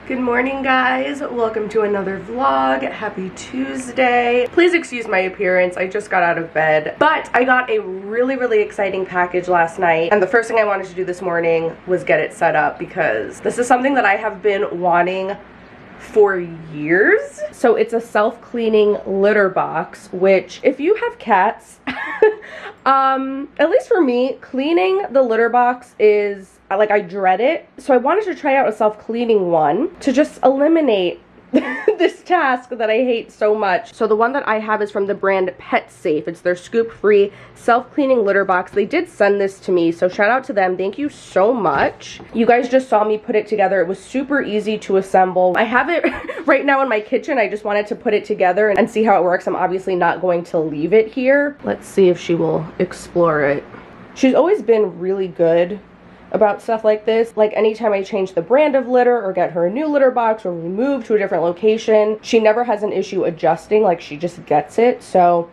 Good morning, guys. Welcome to another vlog. Happy Tuesday. Please excuse my appearance. I just got out of bed, but I got a really exciting package last night, and the first thing I wanted to do this morning was get it set up because this is something that I have been wanting for years. So it's a self-cleaning litter box, which if you have cats, at least for me, cleaning the litter box is like, I dread it. So I wanted to try out a self-cleaning one to just eliminate this task that I hate so much. So the one that I have is from the brand PetSafe. It's their scoop-free self-cleaning litter box. They did send this to me, so shout out to them. Thank you so much. You guys just saw me put it together. It was super easy to assemble. I have it right now in my kitchen. I just wanted to put it together and see how it works. I'm obviously not going to leave it here. Let's see if she will explore it. She's always been really good about stuff like this. Like, anytime I change the brand of litter or get her a new litter box or we move to a different location, she never has an issue adjusting. Like, she just gets it. So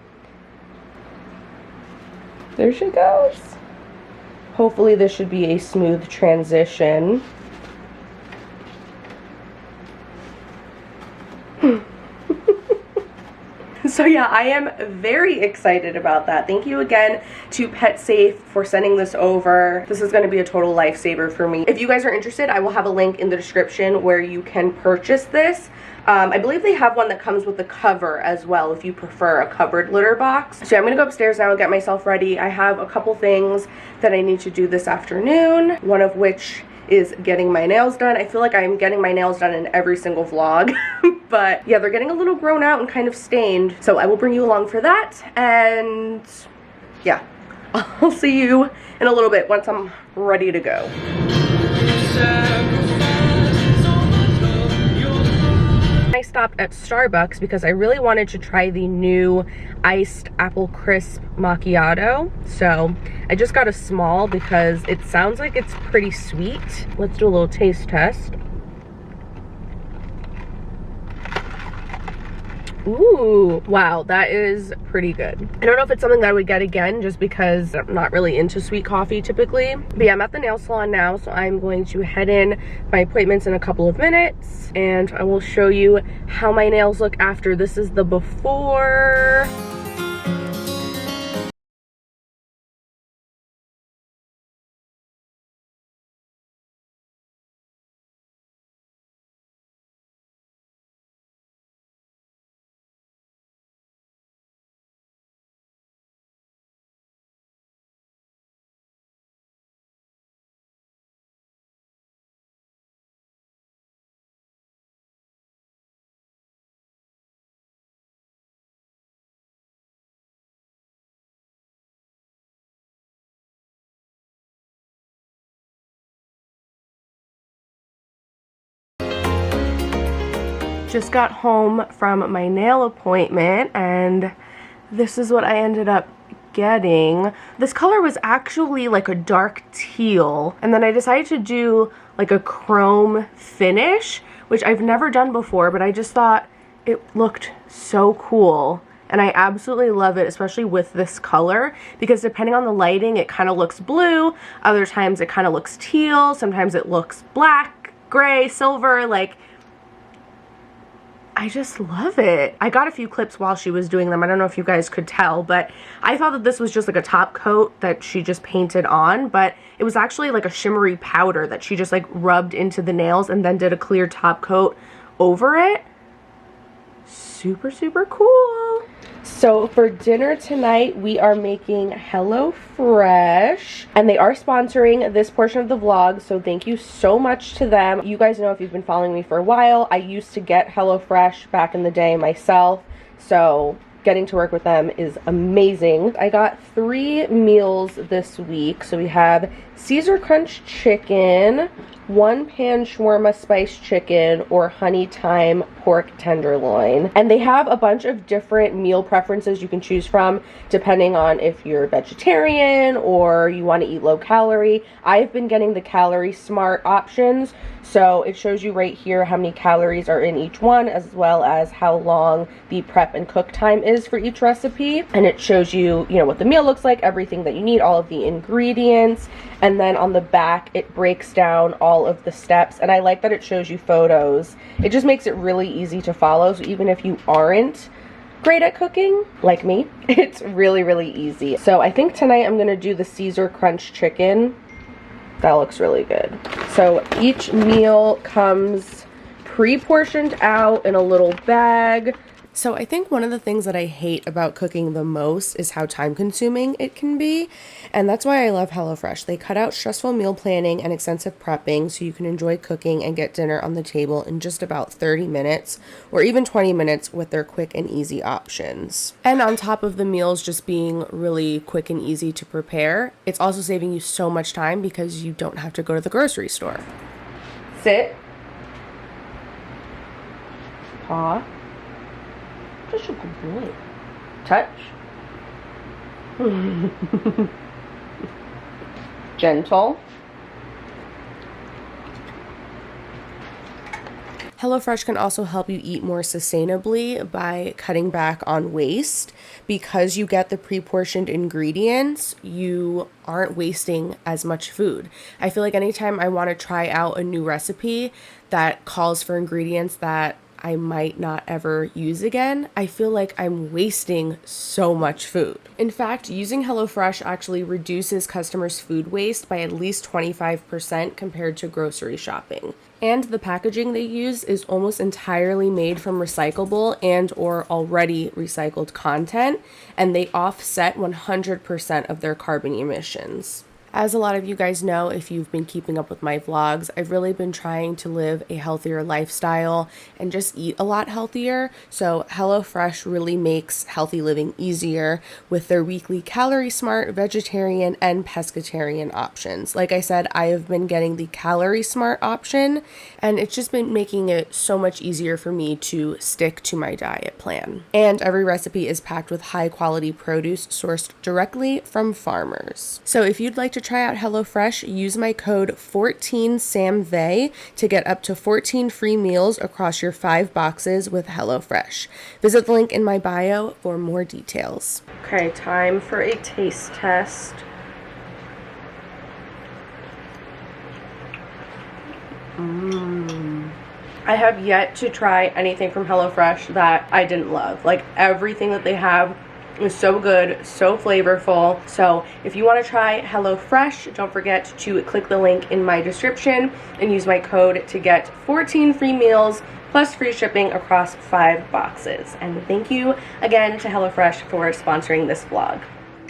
there she goes. Hopefully this should be a smooth transition. So yeah, I am very excited about that. Thank you again to PetSafe for sending this over. This is going to be a total lifesaver for me. If you guys are interested, I will have a link in the description where you can purchase this. I believe they have one that comes with a cover as well if you prefer a covered litter box. So I'm going to go upstairs now and get myself ready. I have a couple things that I need to do this afternoon, one of which is getting my nails done. I feel like I'm getting my nails done in every single vlog. But yeah, they're getting a little grown out and kind of stained. So I will bring you along for that. And yeah, I'll see you in a little bit once I'm ready to go. I stopped at Starbucks because I really wanted to try the new iced apple crisp macchiato. So I just got a small because it sounds like it's pretty sweet. Let's do a little taste test. Ooh, wow, that is pretty good. I don't know if it's something that I would get again just because I'm not really into sweet coffee typically. But yeah, I'm at the nail salon now, so I'm going to head in. My appointment's in a couple of minutes, and I will show you how my nails look after. This is the before. Just got home from my nail appointment, and this is what I ended up getting. This color was actually like a dark teal, and then I decided to do like a chrome finish, which I've never done before, but I just thought it looked so cool. And I absolutely love it, especially with this color, because depending on the lighting, it kind of looks blue. Other times it kind of looks teal. Sometimes it looks black, gray, silver. Like, I just love it. I got a few clips while she was doing them. I don't know if you guys could tell, but I thought that this was just like a top coat that she just painted on, but it was actually like a shimmery powder that she just like rubbed into the nails and then did a clear top coat over it. Super cool. So for dinner tonight, we are making HelloFresh, and they are sponsoring this portion of the vlog, so thank you so much to them. You guys know, if you've been following me for a while, I used to get HelloFresh back in the day myself, so getting to work with them is amazing. I got 3 meals this week. So we have Caesar Crunch chicken, 1 pan shawarma spiced chicken, or honey thyme pork tenderloin. And they have a bunch of different meal preferences you can choose from depending on if you're vegetarian or you want to eat low calorie. I've been getting the calorie smart options, so it shows you right here how many calories are in each one, as well as how long the prep and cook time is for each recipe. And it shows you, what the meal looks like, everything that you need, all of the ingredients. And then on the back, it breaks down all all of the steps, and I like that it shows you photos. It just makes it really easy to follow, so even if you aren't great at cooking, like me, it's really, really easy. So I think tonight I'm gonna do the Caesar Crunch chicken. That looks really good. So each meal comes pre-portioned out in a little bag. So I think one of the things that I hate about cooking the most is how time consuming it can be. And that's why I love HelloFresh. They cut out stressful meal planning and extensive prepping so you can enjoy cooking and get dinner on the table in just about 30 minutes or even 20 minutes with their quick and easy options. And on top of the meals just being really quick and easy to prepare, it's also saving you so much time because you don't have to go to the grocery store. Sit. Paw. Just a good boy. Touch. Gentle. HelloFresh can also help you eat more sustainably by cutting back on waste. Because you get the pre-portioned ingredients, you aren't wasting as much food. I feel like anytime I want to try out a new recipe that calls for ingredients that I might not ever use again, I feel like I'm wasting so much food. In fact, using HelloFresh actually reduces customers' food waste by at least 25% compared to grocery shopping. And the packaging they use is almost entirely made from recyclable and or already recycled content, and they offset 100% of their carbon emissions. As a lot of you guys know, if you've been keeping up with my vlogs, I've really been trying to live a healthier lifestyle and just eat a lot healthier. So HelloFresh really makes healthy living easier with their weekly calorie smart, vegetarian, and pescatarian options. Like I said, I have been getting the calorie smart option, and it's just been making it so much easier for me to stick to my diet plan. And every recipe is packed with high quality produce sourced directly from farmers. So if you'd like to try out HelloFresh, use my code 14SAMVAY to get up to 14 free meals across your 5 boxes with HelloFresh. Visit the link in my bio for more details. Okay, time for a taste test. I have yet to try anything from HelloFresh that I didn't love. Like, everything that they have is so good, so flavorful. So if you want to try HelloFresh, don't forget to click the link in my description and use my code to get 14 free meals plus free shipping across 5 boxes. And thank you again to HelloFresh for sponsoring this vlog.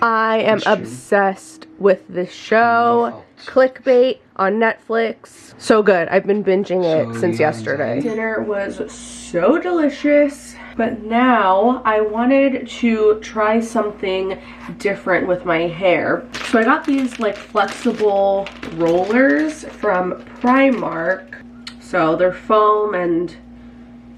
I am obsessed with this show. Clickbait on Netflix. So good. I've been binging it since yesterday. Dinner was so delicious. But now I wanted to try something different with my hair. So I got these like flexible rollers from Primark. So they're foam and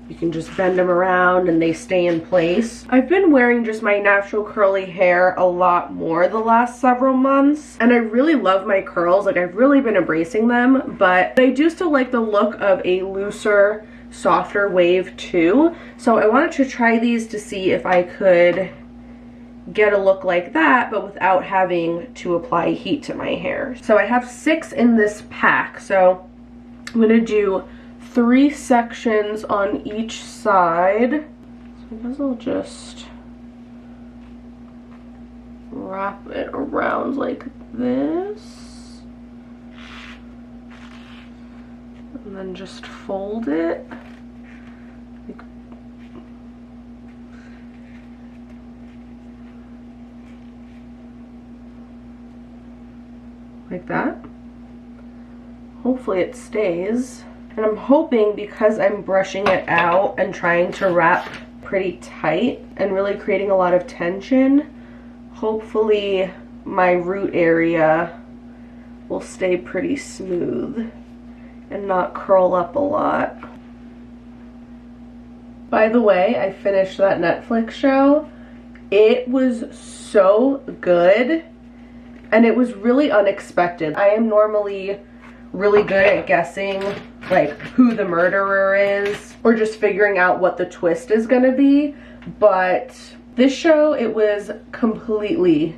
you can just bend them around and they stay in place. I've been wearing just my natural curly hair a lot more the last several months, and I really love my curls. Like, I've really been embracing them, but I do still like the look of a looser, softer wave too. So I wanted to try these to see if I could get a look like that, but without having to apply heat to my hair. So I have 6 in this pack. So I'm gonna do 3 sections on each side. So I guess I'll just wrap it around like this. And then just fold it. Like that. Hopefully it stays. And I'm hoping, because I'm brushing it out and trying to wrap pretty tight and really creating a lot of tension, hopefully my root area will stay pretty smooth and not curl up a lot. By the way, I finished that Netflix show. It was so good, and it was really unexpected. I am normally really good at guessing like who the murderer is or just figuring out what the twist is gonna be, but this show, it was completely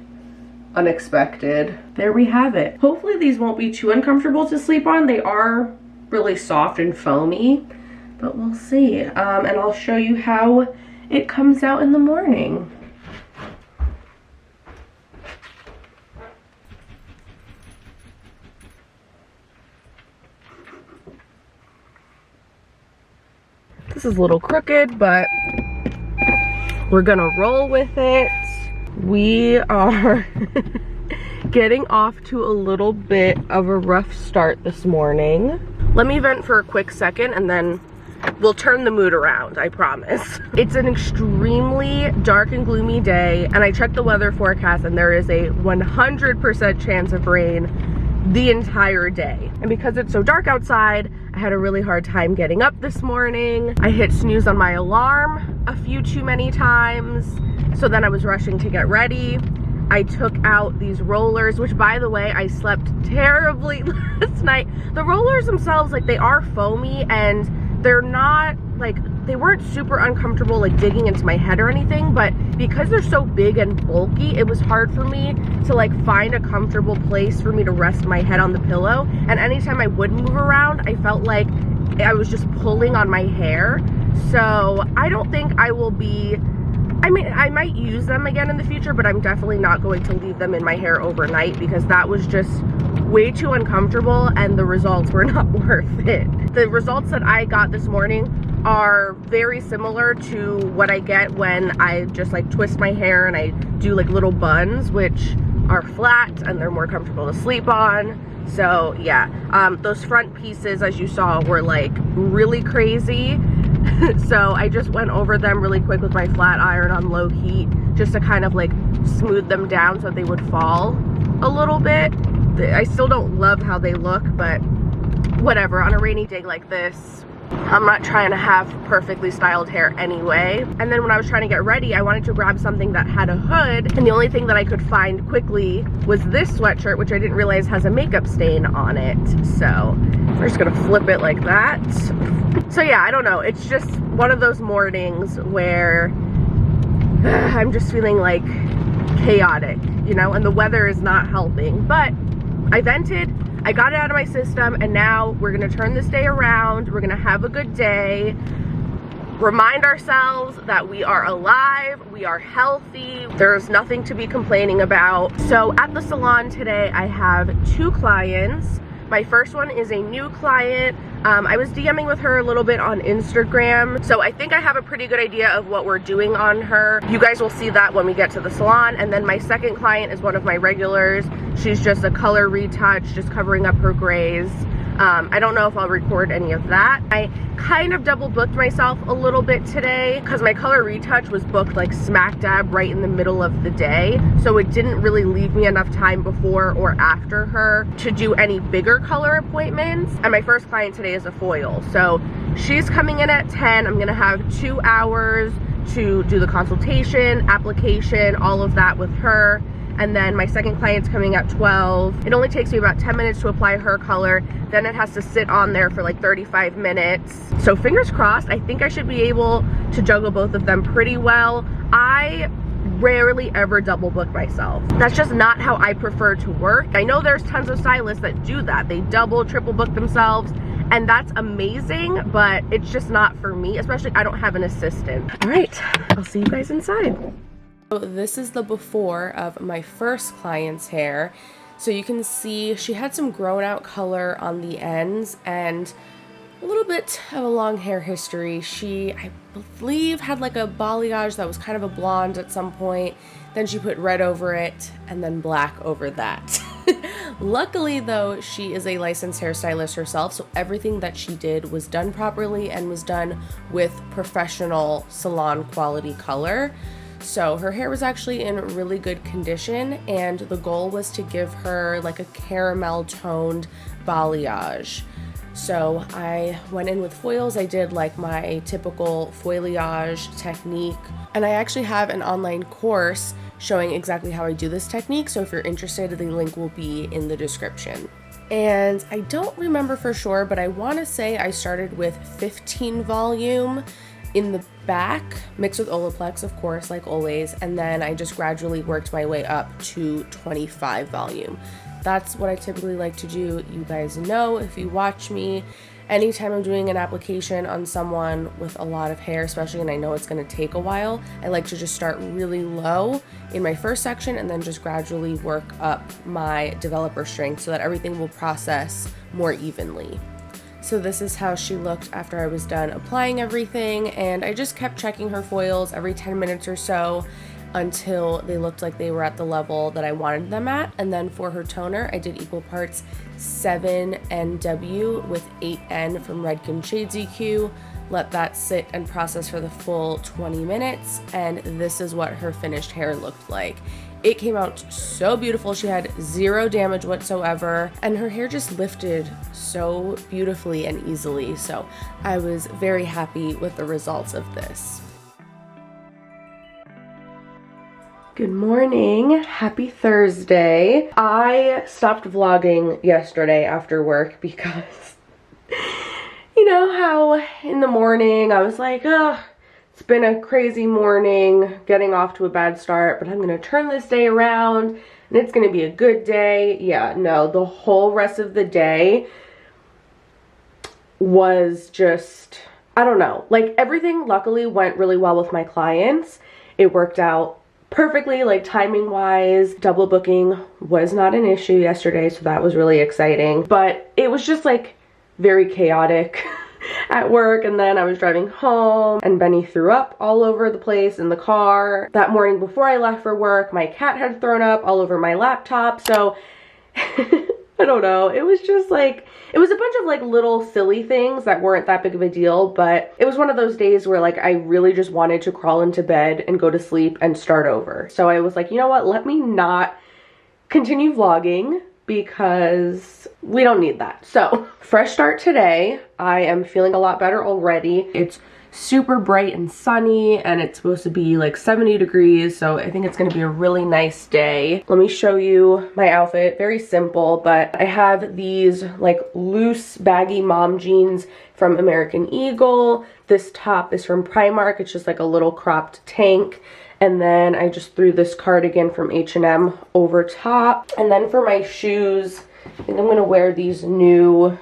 unexpected. There we have it. Hopefully these won't be too uncomfortable to sleep on. They are really soft and foamy, but we'll see. And I'll show you how it comes out in the morning. This is a little crooked, but we're gonna roll with it. We are getting off to a little bit of a rough start this morning. Let me vent for a quick second and then we'll turn the mood around, I promise. It's an extremely dark and gloomy day, and I checked the weather forecast and there is a 100% chance of rain the entire day. And because it's so dark outside, I had a really hard time getting up this morning. I hit snooze on my alarm a few too many times, so then I was rushing to get ready. I took out these rollers, which, by the way, I slept terribly last night. The rollers themselves, like, they are foamy and they're not, like, they weren't super uncomfortable, like, digging into my head or anything, but because they're so big and bulky, it was hard for me to, like, find a comfortable place for me to rest my head on the pillow. And anytime I would move around, I felt like I was just pulling on my hair. So I don't think I will be, I mean, I might use them again in the future, but I'm definitely not going to leave them in my hair overnight because that was just way too uncomfortable and the results were not worth it. The results that I got this morning are very similar to what I get when I just like twist my hair and I do like little buns, which are flat and they're more comfortable to sleep on. So yeah, those front pieces, as you saw, were like really crazy. So I just went over them really quick with my flat iron on low heat just to kind of like smooth them down so they would fall a little bit. I still don't love how they look, but whatever. On a rainy day like this, I'm not trying to have perfectly styled hair anyway. And then when I was trying to get ready, I wanted to grab something that had a hood, and the only thing that I could find quickly was this sweatshirt, which I didn't realize has a makeup stain on it. So we're just gonna flip it like that. So yeah, I don't know. It's just one of those mornings where I'm just feeling like chaotic, you know, and the weather is not helping. But I vented, I got it out of my system, and now we're gonna turn this day around. We're gonna have a good day, remind ourselves that we are alive, we are healthy, there's nothing to be complaining about. So at the salon today, I have 2 clients. My first one is a new client. I was DMing with her a little bit on Instagram, so I think I have a pretty good idea of what we're doing on her. You guys will see that when we get to the salon. And then my second client is one of my regulars. She's just a color retouch, just covering up her grays. I don't know if I'll record any of that. I kind of double booked myself a little bit today because my color retouch was booked like smack dab right in the middle of the day. So it didn't really leave me enough time before or after her to do any bigger color appointments. And my first client today is a foil. So she's coming in at 10. I'm gonna have 2 hours to do the consultation, application, all of that with her. And then my second client's coming at 12. It only takes me about 10 minutes to apply her color. Then it has to sit on there for like 35 minutes. So fingers crossed, I think I should be able to juggle both of them pretty well. I rarely ever double book myself. That's just not how I prefer to work. I know there's tons of stylists that do that. They double, triple book themselves, and that's amazing, but it's just not for me, especially I don't have an assistant. All right, I'll see you guys inside. So this is the before of my first client's hair. So you can see she had some grown out color on the ends and a little bit of a long hair history. She, I believe, had like a balayage that was kind of a blonde at some point. Then she put red over it and then black over that. Luckily though, she is a licensed hairstylist herself, so everything that she did was done properly and was done with professional salon quality color. So her hair was actually in really good condition, and the goal was to give her like a caramel toned balayage. So I went in with foils. I did like my typical foilayage technique, and I actually have an online course showing exactly how I do this technique. So if you're interested, the link will be in the description. And I don't remember for sure, but I want to say I started with 15 volume in the back, mixed with Olaplex, of course, like always, and then I just gradually worked my way up to 25 volume. That's what I typically like to do. You guys know, if you watch me, anytime I'm doing an application on someone with a lot of hair, especially, and I know it's going to take a while, I like to just start really low in my first section and then just gradually work up my developer strength so that everything will process more evenly. So this is how she looked after I was done applying everything, and I just kept checking her foils every 10 minutes or so until they looked like they were at the level that I wanted them at. And then for her toner, I did equal parts 7NW with 8N from Redken Shades EQ. Let that sit and process for the full 20 minutes, and this is what her finished hair looked like. It came out so beautiful. She had zero damage whatsoever, and her hair just lifted so beautifully and easily. So I was very happy with the results of this. Good morning, happy Thursday. I stopped vlogging yesterday after work because you know how in the morning I was like, oh, it's been a crazy morning, getting off to a bad start, but I'm gonna turn this day around and it's gonna be a good day. Yeah, no, the whole rest of the day was just, I don't know, like everything luckily went really well with my clients. It worked out perfectly, like timing wise. Double booking was not an issue yesterday, so that was really exciting, but it was just like very chaotic at work. And then I was driving home and Benny threw up all over the place in the car. That morning before I left for work, my cat had thrown up all over my laptop. So I don't know, it was just like, it was a bunch of like little silly things that weren't that big of a deal, but it was one of those days where like I really just wanted to crawl into bed and go to sleep and start over. So I was like, you know what, let me not continue vlogging because we don't need that. So fresh start today. I am feeling a lot better already. It's super bright and sunny and it's supposed to be like 70 degrees, so I think it's going to be a really nice day. Let me show you my outfit. Very simple, but I have these like loose baggy mom jeans from American Eagle. This top is from Primark. It's just like a little cropped tank. And then I just threw this cardigan from H&M over top. And then for my shoes, I think I'm going to wear these new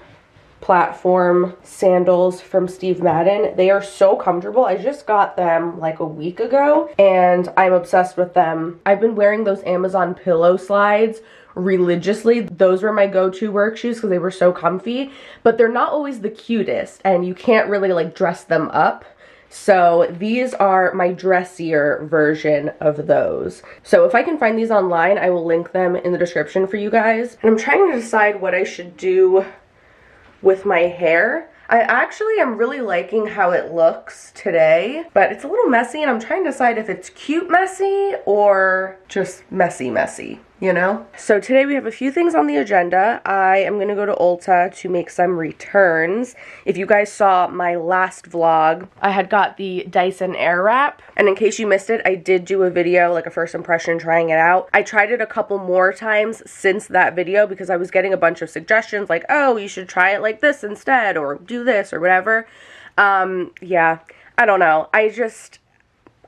platform sandals from Steve Madden. They are so comfortable. I just got them like a week ago and I'm obsessed with them. I've been wearing those Amazon pillow slides religiously. Those were my go-to work shoes because they were so comfy, but they're not always the cutest and you can't really like dress them up. So these are my dressier version of those. So if I can find these online, I will link them in the description for you guys. And I'm trying to decide what I should do with my hair. I actually am really liking how it looks today, but it's a little messy and I'm trying to decide if it's cute messy or just messy, you know? So today we have a few things on the agenda. I am gonna go to Ulta to make some returns. If you guys saw my last vlog, I had got the Dyson Airwrap, and in case you missed it, I did do a video, like a first impression trying it out. I tried it a couple more times since that video because I was getting a bunch of suggestions like, oh, you should try it like this instead, or do this or whatever. Yeah, I don't know.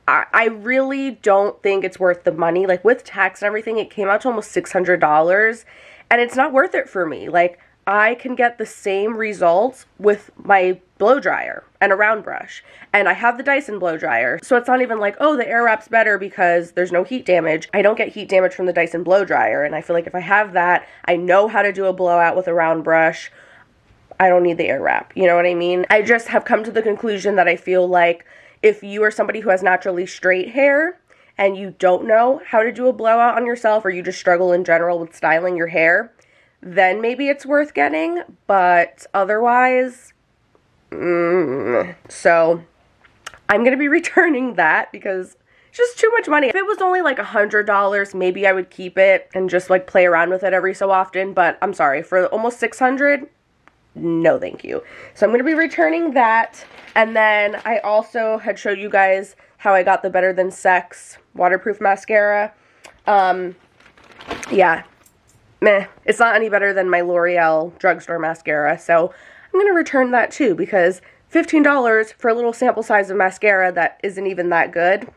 I really don't think it's worth the money. Like with tax and everything, it came out to almost $600 and it's not worth it for me. Like I can get the same results with my blow dryer and a round brush, and I have the Dyson blow dryer. So it's not even like, oh, the Airwrap's better because there's no heat damage. I don't get heat damage from the Dyson blow dryer, and I feel like if I have that, I know how to do a blowout with a round brush. I don't need the Airwrap, you know what I mean? I just have come to the conclusion that I feel like if you are somebody who has naturally straight hair and you don't know how to do a blowout on yourself, or you just struggle in general with styling your hair, then maybe it's worth getting, but otherwise, So I'm going to be returning that because it's just too much money. If it was only like $100, maybe I would keep it and just like play around with it every so often, but I'm sorry, for almost $600, no thank you. So I'm going to be returning that. And then I also had showed you guys how I got the Better Than Sex waterproof mascara. Yeah, meh. It's not any better than my L'Oreal drugstore mascara. So I'm going to return that too because $15 for a little sample size of mascara that isn't even that good.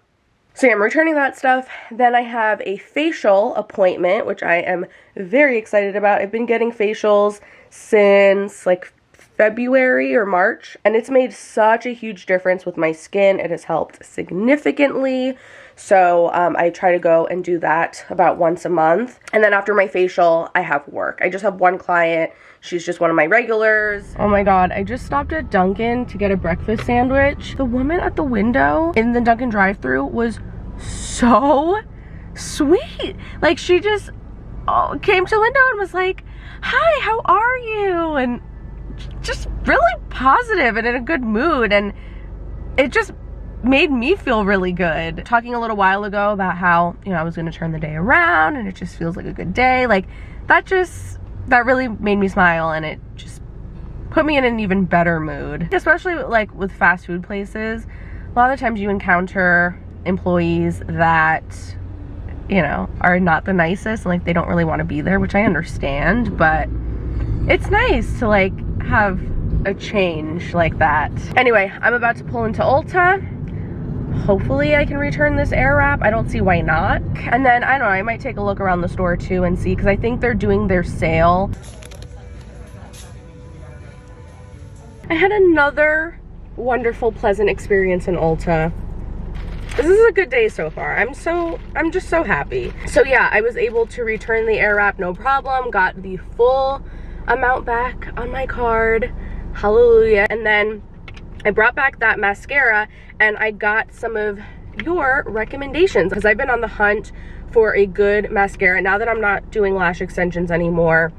So yeah, I'm returning that stuff. Then I have a facial appointment, which I am very excited about. I've been getting facials since like February or March, and it's made such a huge difference with my skin. It has helped significantly. So I try to go and do that about once a month. And then after my facial, I have work. I just have one client. She's just one of my regulars. Oh my God, I just stopped at Dunkin' to get a breakfast sandwich. The woman at the window in the Dunkin' drive-thru was so sweet. Like, she just came to the window and was like, "Hi, how are you?" And just really positive and in a good mood. And it just made me feel really good. Talking a little while ago about how, you know, I was gonna turn the day around and it just feels like a good day. Like, that really made me smile, and it just put me in an even better mood. Especially like with fast food places, a lot of the times you encounter employees that, you know, are not the nicest, and like they don't really want to be there, which I understand, but it's nice to like have a change like that. Anyway, I'm about to pull into Ulta. Hopefully I can return this air wrap. I don't see why not. And then, I don't know, I might take a look around the store too and see, because I think they're doing their sale. I had another wonderful, pleasant experience in Ulta. This is a good day so far. I'm just so happy. So yeah, I was able to return the air wrap, no problem. Got the full amount back on my card. Hallelujah. And then I brought back that mascara, and I got some of your recommendations because I've been on the hunt for a good mascara. Now that I'm not doing lash extensions anymore,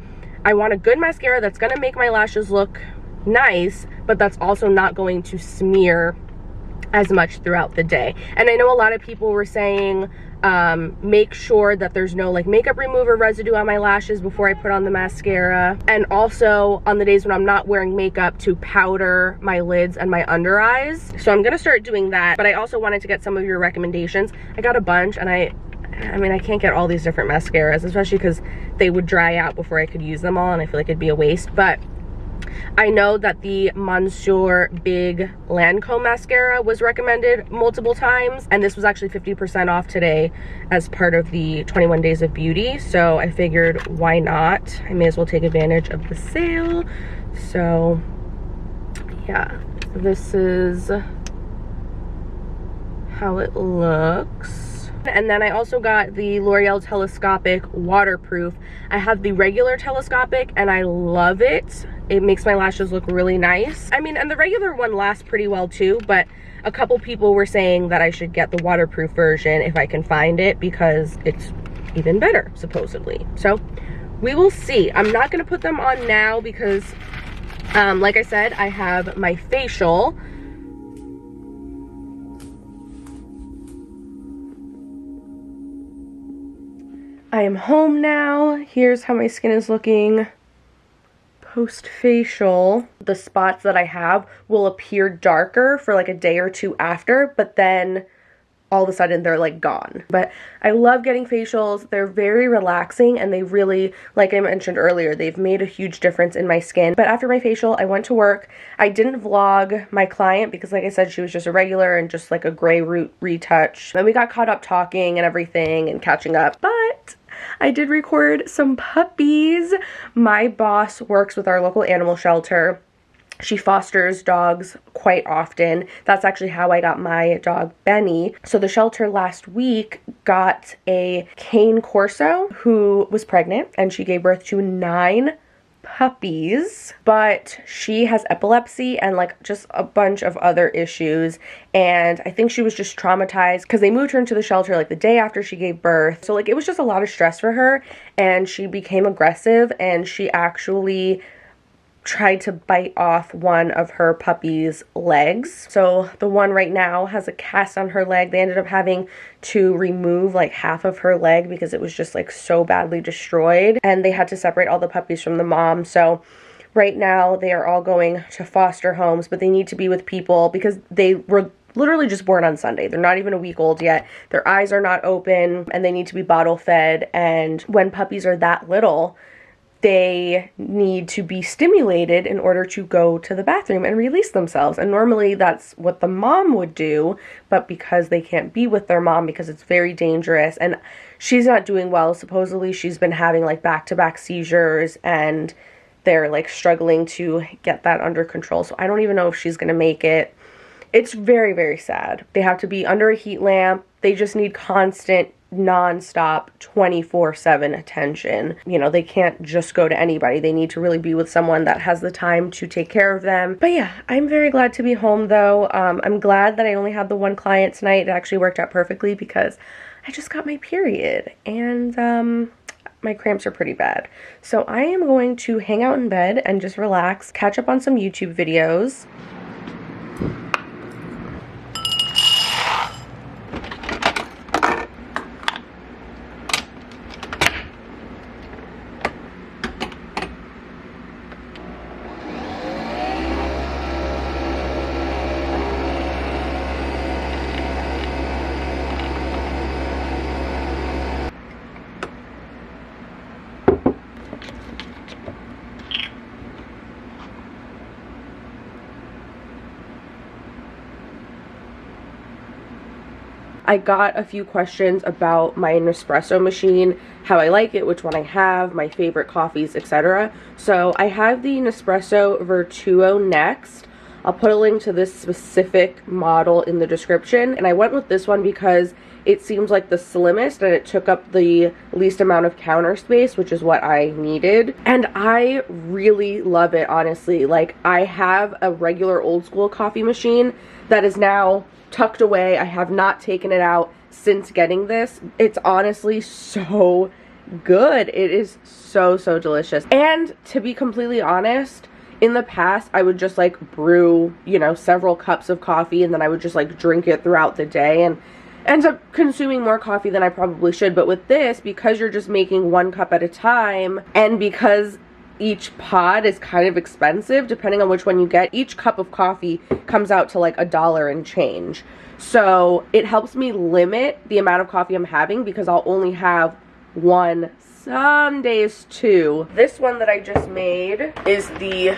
I want a good mascara that's gonna make my lashes look nice, but that's also not going to smear as much throughout the day. And I know a lot of people were saying make sure that there's no like makeup remover residue on my lashes before I put on the mascara, and also on the days when I'm not wearing makeup to powder my lids and my under eyes. So I'm gonna start doing that, but I also wanted to get some of your recommendations. I got a bunch, and I mean, I can't get all these different mascaras, especially because they would dry out before I could use them all, and I feel like it'd be a waste. But I know that the Monsieur Big Lancome mascara was recommended multiple times, and this was actually 50% off today as part of the 21 Days of Beauty. So I figured, why not? I may as well take advantage of the sale. So yeah, this is how it looks. And then I also got the L'Oreal Telescopic Waterproof. I have the regular telescopic and I love it. It makes my lashes look really nice. I mean, and the regular one lasts pretty well too, but a couple people were saying that I should get the waterproof version if I can find it, because it's even better, supposedly. So we will see. I'm not gonna put them on now because, like I said, I have my facial. I am home now. Here's how my skin is looking post-facial. The spots that I have will appear darker for like a day or two after, but then all of a sudden they're like gone. But I love getting facials. They're very relaxing, and they really, like I mentioned earlier, they've made a huge difference in my skin. But after my facial, I went to work. I didn't vlog my client because, like I said, she was just a regular and just like a gray root retouch. And we got caught up talking and everything and catching up. But I did record some puppies. My boss works with our local animal shelter. She fosters dogs quite often. That's actually how I got my dog Benny. So the shelter last week got a cane corso who was pregnant, and she gave birth to 9 puppies, but she has epilepsy and like just a bunch of other issues, and I think she was just traumatized because they moved her into the shelter like the day after she gave birth. So like it was just a lot of stress for her, and she became aggressive, and she actually tried to bite off one of her puppy's legs. So the one right now has a cast on her leg. They ended up having to remove like half of her leg because it was just like so badly destroyed, and they had to separate all the puppies from the mom. So right now they are all going to foster homes, but they need to be with people because they were literally just born on Sunday. They're not even a week old yet. Their eyes are not open, and they need to be bottle fed. And when puppies are that little, they need to be stimulated in order to go to the bathroom and release themselves. And normally that's what the mom would do, but because they can't be with their mom because it's very dangerous and she's not doing well, supposedly she's been having like back-to-back seizures and they're like struggling to get that under control. So I don't even know if she's gonna make it. It's very, very sad. They have to be under a heat lamp. They just need constant, non-stop, 24/7 attention. You know, they can't just go to anybody. They need to really be with someone that has the time to take care of them. But yeah, I'm very glad to be home though. I'm glad that I only had the one client tonight. It actually worked out perfectly because I just got my period and my cramps are pretty bad. So I am going to hang out in bed and just relax, catch up on some YouTube videos. I got a few questions about my Nespresso machine, how I like it, which one I have, my favorite coffees, etc. So I have the Nespresso Virtuo Next. I'll put a link to this specific model in the description. And I went with this one because it seems like the slimmest and it took up the least amount of counter space, which is what I needed. And I really love it, honestly. Like, I have a regular old school coffee machine that is now tucked away. I have not taken it out since getting this. It's honestly so good. It is so, so delicious. And to be completely honest, in the past, I would just like brew, you know, several cups of coffee and then I would just like drink it throughout the day and ends up consuming more coffee than I probably should. But with this, because you're just making one cup at a time and because each pod is kind of expensive depending on which one you get, each cup of coffee comes out to like $1 and change. So it helps me limit the amount of coffee I'm having because I'll only have one, some days two. This one that I just made is the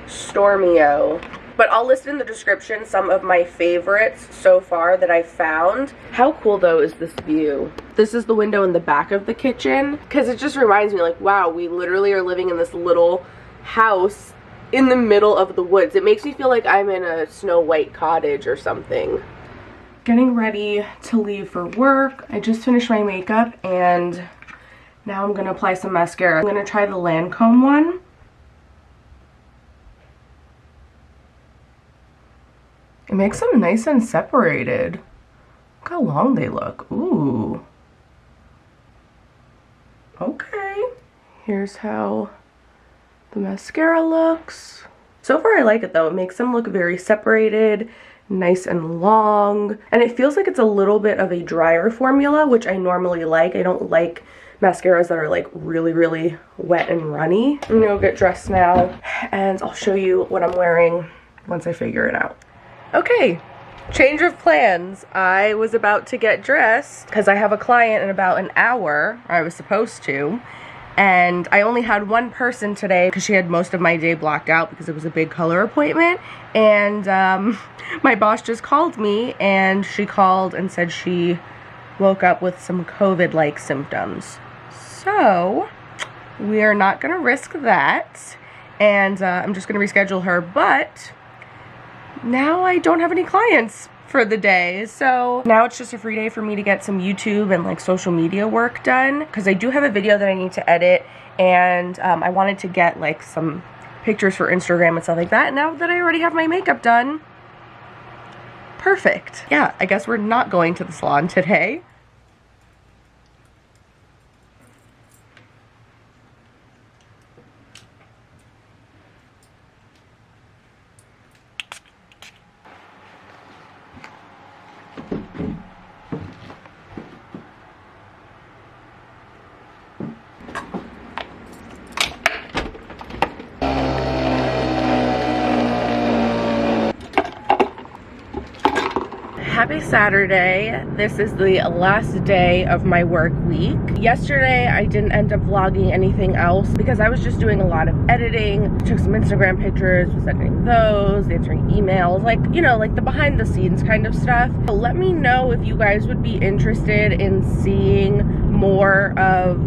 Stormio. But I'll list in the description some of my favorites so far that I found. How cool though is this view? This is the window in the back of the kitchen because it just reminds me like, wow, we literally are living in this little house in the middle of the woods. It makes me feel like I'm in a Snow White cottage or something. Getting ready to leave for work. I just finished my makeup and now I'm gonna apply some mascara. I'm gonna try the Lancome one. It makes them nice and separated. Look how long they look. Ooh. Okay. Here's how the mascara looks. So far I like it though. It makes them look very separated, nice and long. And it feels like it's a little bit of a drier formula, which I normally like. I don't like mascaras that are like really, really wet and runny. I'm gonna go get dressed now and I'll show you what I'm wearing once I figure it out. Okay, change of plans. I was about to get dressed because I have a client in about an hour, or I was supposed to, and I only had one person today because she had most of my day blocked out because it was a big color appointment. And my boss just called me and she called and said she woke up with some COVID-like symptoms. So we are not gonna risk that, and I'm just gonna reschedule her. But now I don't have any clients for the day, so now it's just a free day for me to get some YouTube and like social media work done because I do have a video that I need to edit, and I wanted to get like some pictures for Instagram and stuff like that. Now that I already have my makeup done, perfect. Yeah, I guess we're not going to the salon today. Happy Saturday. This is the last day of my work week. Yesterday I didn't end up vlogging anything else because I was just doing a lot of editing. Took some Instagram pictures, was editing those, answering emails, like, you know, like the behind the scenes kind of stuff. So let me know if you guys would be interested in seeing more of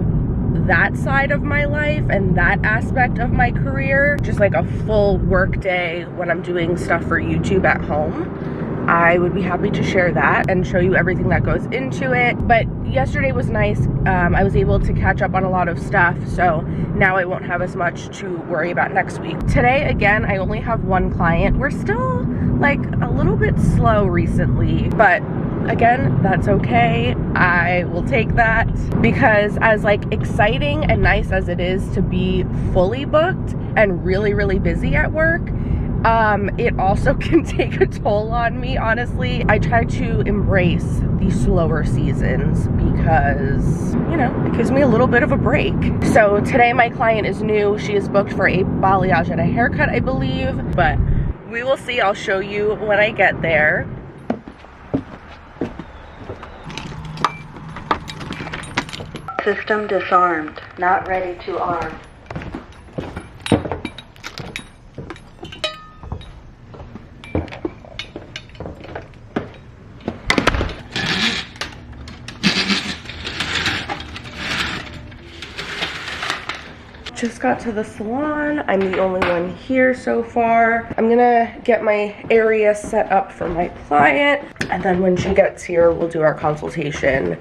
that side of my life and that aspect of my career. Just like a full work day when I'm doing stuff for YouTube at home. I would be happy to share that and show you everything that goes into it. But yesterday was nice. I was able to catch up on a lot of stuff, so now I won't have as much to worry about next week. Today, again, I only have one client. We're still like a little bit slow recently, but again, that's okay. I will take that, because as like exciting and nice as it is to be fully booked and really, really busy at work, it also can take a toll on me, honestly. I try to embrace the slower seasons because, you know, it gives me a little bit of a break. So today my client is new. She is booked for a balayage and a haircut, I believe, but we will see. I'll show you when I get there. System disarmed. Not ready to arm. Just got to the salon. I'm the only one here so far. I'm gonna get my area set up for my client, and then when she gets here, we'll do our consultation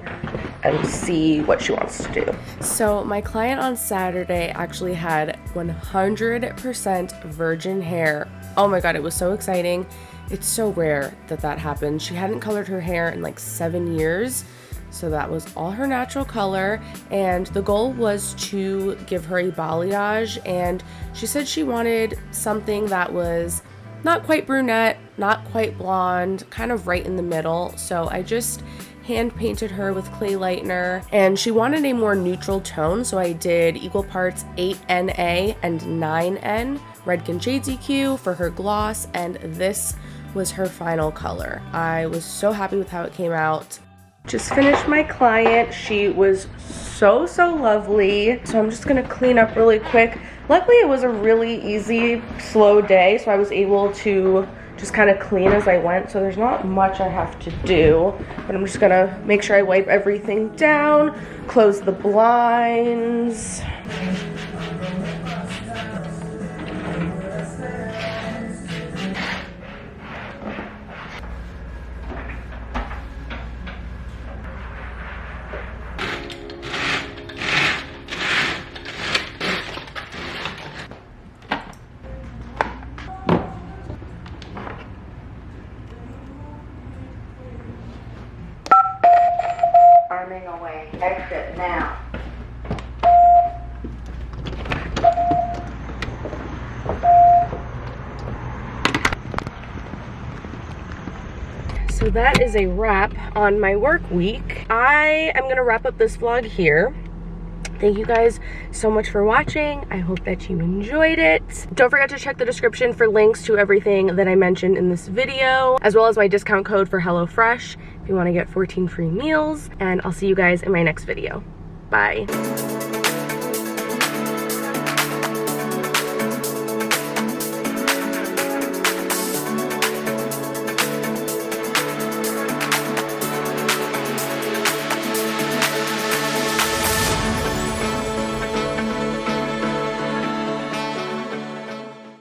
and see what she wants to do. So my client on Saturday actually had 100% virgin hair. Oh my god, it was so exciting. It's so rare that that happens. She hadn't colored her hair in like 7 years. So that was all her natural color, and the goal was to give her a balayage, and she said she wanted something that was not quite brunette, not quite blonde, kind of right in the middle. So I just hand painted her with clay lightener, and she wanted a more neutral tone, so I did equal parts 8NA and 9N Redken Shades EQ for her gloss, and this was her final color. I was so happy with how it came out. Just finished my client. She was so lovely. So I'm just gonna clean up really quick. Luckily it was a really easy, slow day, so I was able to just kind of clean as I went. So there's not much I have to do, but I'm just gonna make sure I wipe everything down, close the blinds. Arming away. Exit now. So that is a wrap on my work week. I am gonna wrap up this vlog here. Thank you guys so much for watching. I hope that you enjoyed it. Don't forget to check the description for links to everything that I mentioned in this video, as well as my discount code for HelloFresh if you want to get 14 free meals. And I'll see you guys in my next video. Bye.